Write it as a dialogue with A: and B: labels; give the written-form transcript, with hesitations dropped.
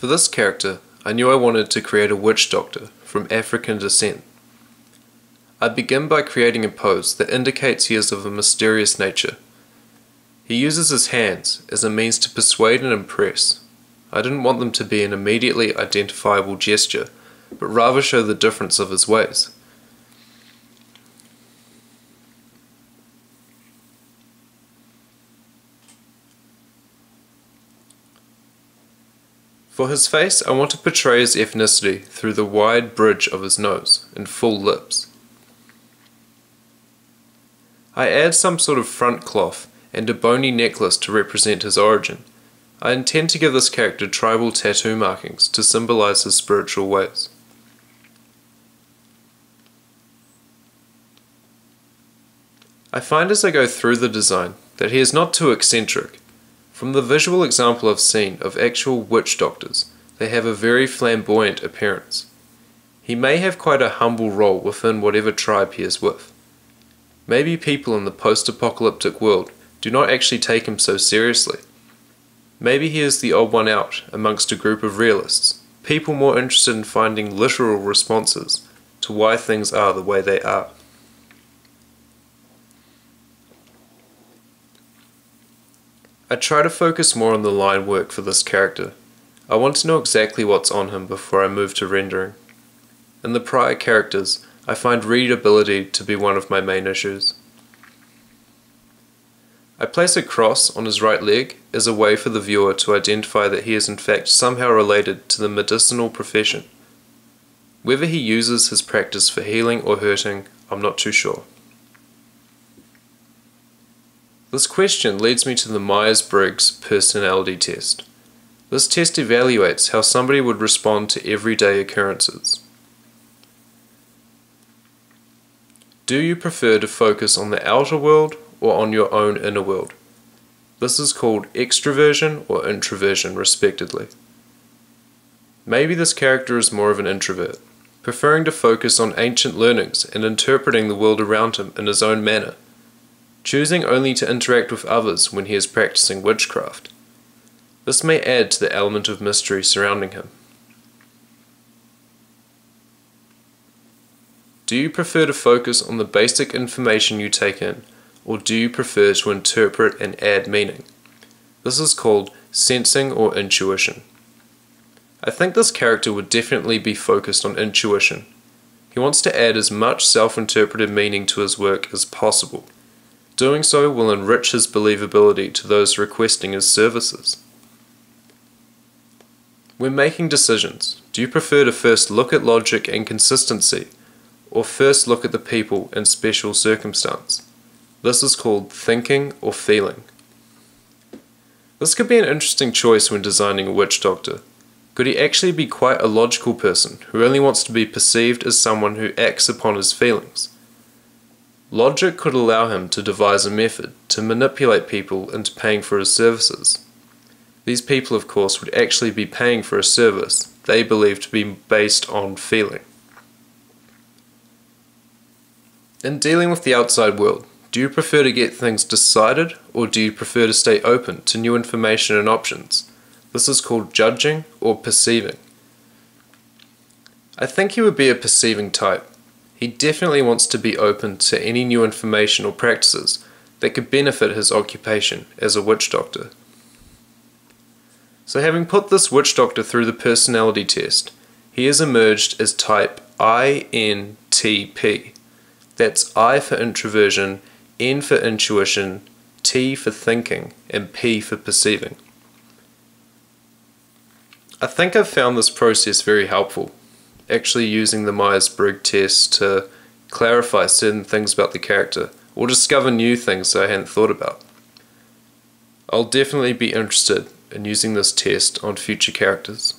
A: For this character, I knew I wanted to create a witch doctor from African descent. I begin by creating a pose that indicates he is of a mysterious nature. He uses his hands as a means to persuade and impress. I didn't want them to be an immediately identifiable gesture, but rather show the difference of his ways. For his face, I want to portray his ethnicity through the wide bridge of his nose and full lips. I add some sort of front cloth and a bony necklace to represent his origin. I intend to give this character tribal tattoo markings to symbolize his spiritual ways. I find as I go through the design that he is not too eccentric. From the visual example I've seen of actual witch doctors, they have a very flamboyant appearance. He may have quite a humble role within whatever tribe he is with. Maybe people in the post-apocalyptic world do not actually take him so seriously. Maybe he is the odd one out amongst a group of realists, people more interested in finding literal responses to why things are the way they are. I try to focus more on the line work for this character. I want to know exactly what's on him before I move to rendering. In the prior characters, I find readability to be one of my main issues. I place a cross on his right leg as a way for the viewer to identify that he is in fact somehow related to the medicinal profession. Whether he uses his practice for healing or hurting, I'm not too sure. This question leads me to the Myers Briggs personality test. This test evaluates how somebody would respond to everyday occurrences. Do you prefer to focus on the outer world or on your own inner world? This is called extroversion or introversion respectively. Maybe this character is more of an introvert, preferring to focus on ancient learnings and interpreting the world around him in his own manner, choosing only to interact with others when he is practicing witchcraft. This may add to the element of mystery surrounding him. Do you prefer to focus on the basic information you take in, or do you prefer to interpret and add meaning? This is called sensing or intuition. I think this character would definitely be focused on intuition. He wants to add as much self-interpreted meaning to his work as possible. Doing so will enrich his believability to those requesting his services. When making decisions, do you prefer to first look at logic and consistency, or first look at the people and special circumstance? This is called thinking or feeling. This could be an interesting choice when designing a witch doctor. Could he actually be quite a logical person who only wants to be perceived as someone who acts upon his feelings? Logic could allow him to devise a method to manipulate people into paying for his services. These people, of course, would actually be paying for a service they believe to be based on feeling. In dealing with the outside world, do you prefer to get things decided, or do you prefer to stay open to new information and options? This is called judging or perceiving. I think he would be a perceiving type. He definitely wants to be open to any new information or practices that could benefit his occupation as a witch doctor. So having put this witch doctor through the personality test, he has emerged as type INTP. That's I for introversion, N for intuition, T for thinking, and P for perceiving. I think I've found this process very helpful, actually using the Myers Briggs test to clarify certain things about the character, or discover new things that I hadn't thought about. I'll definitely be interested in using this test on future characters.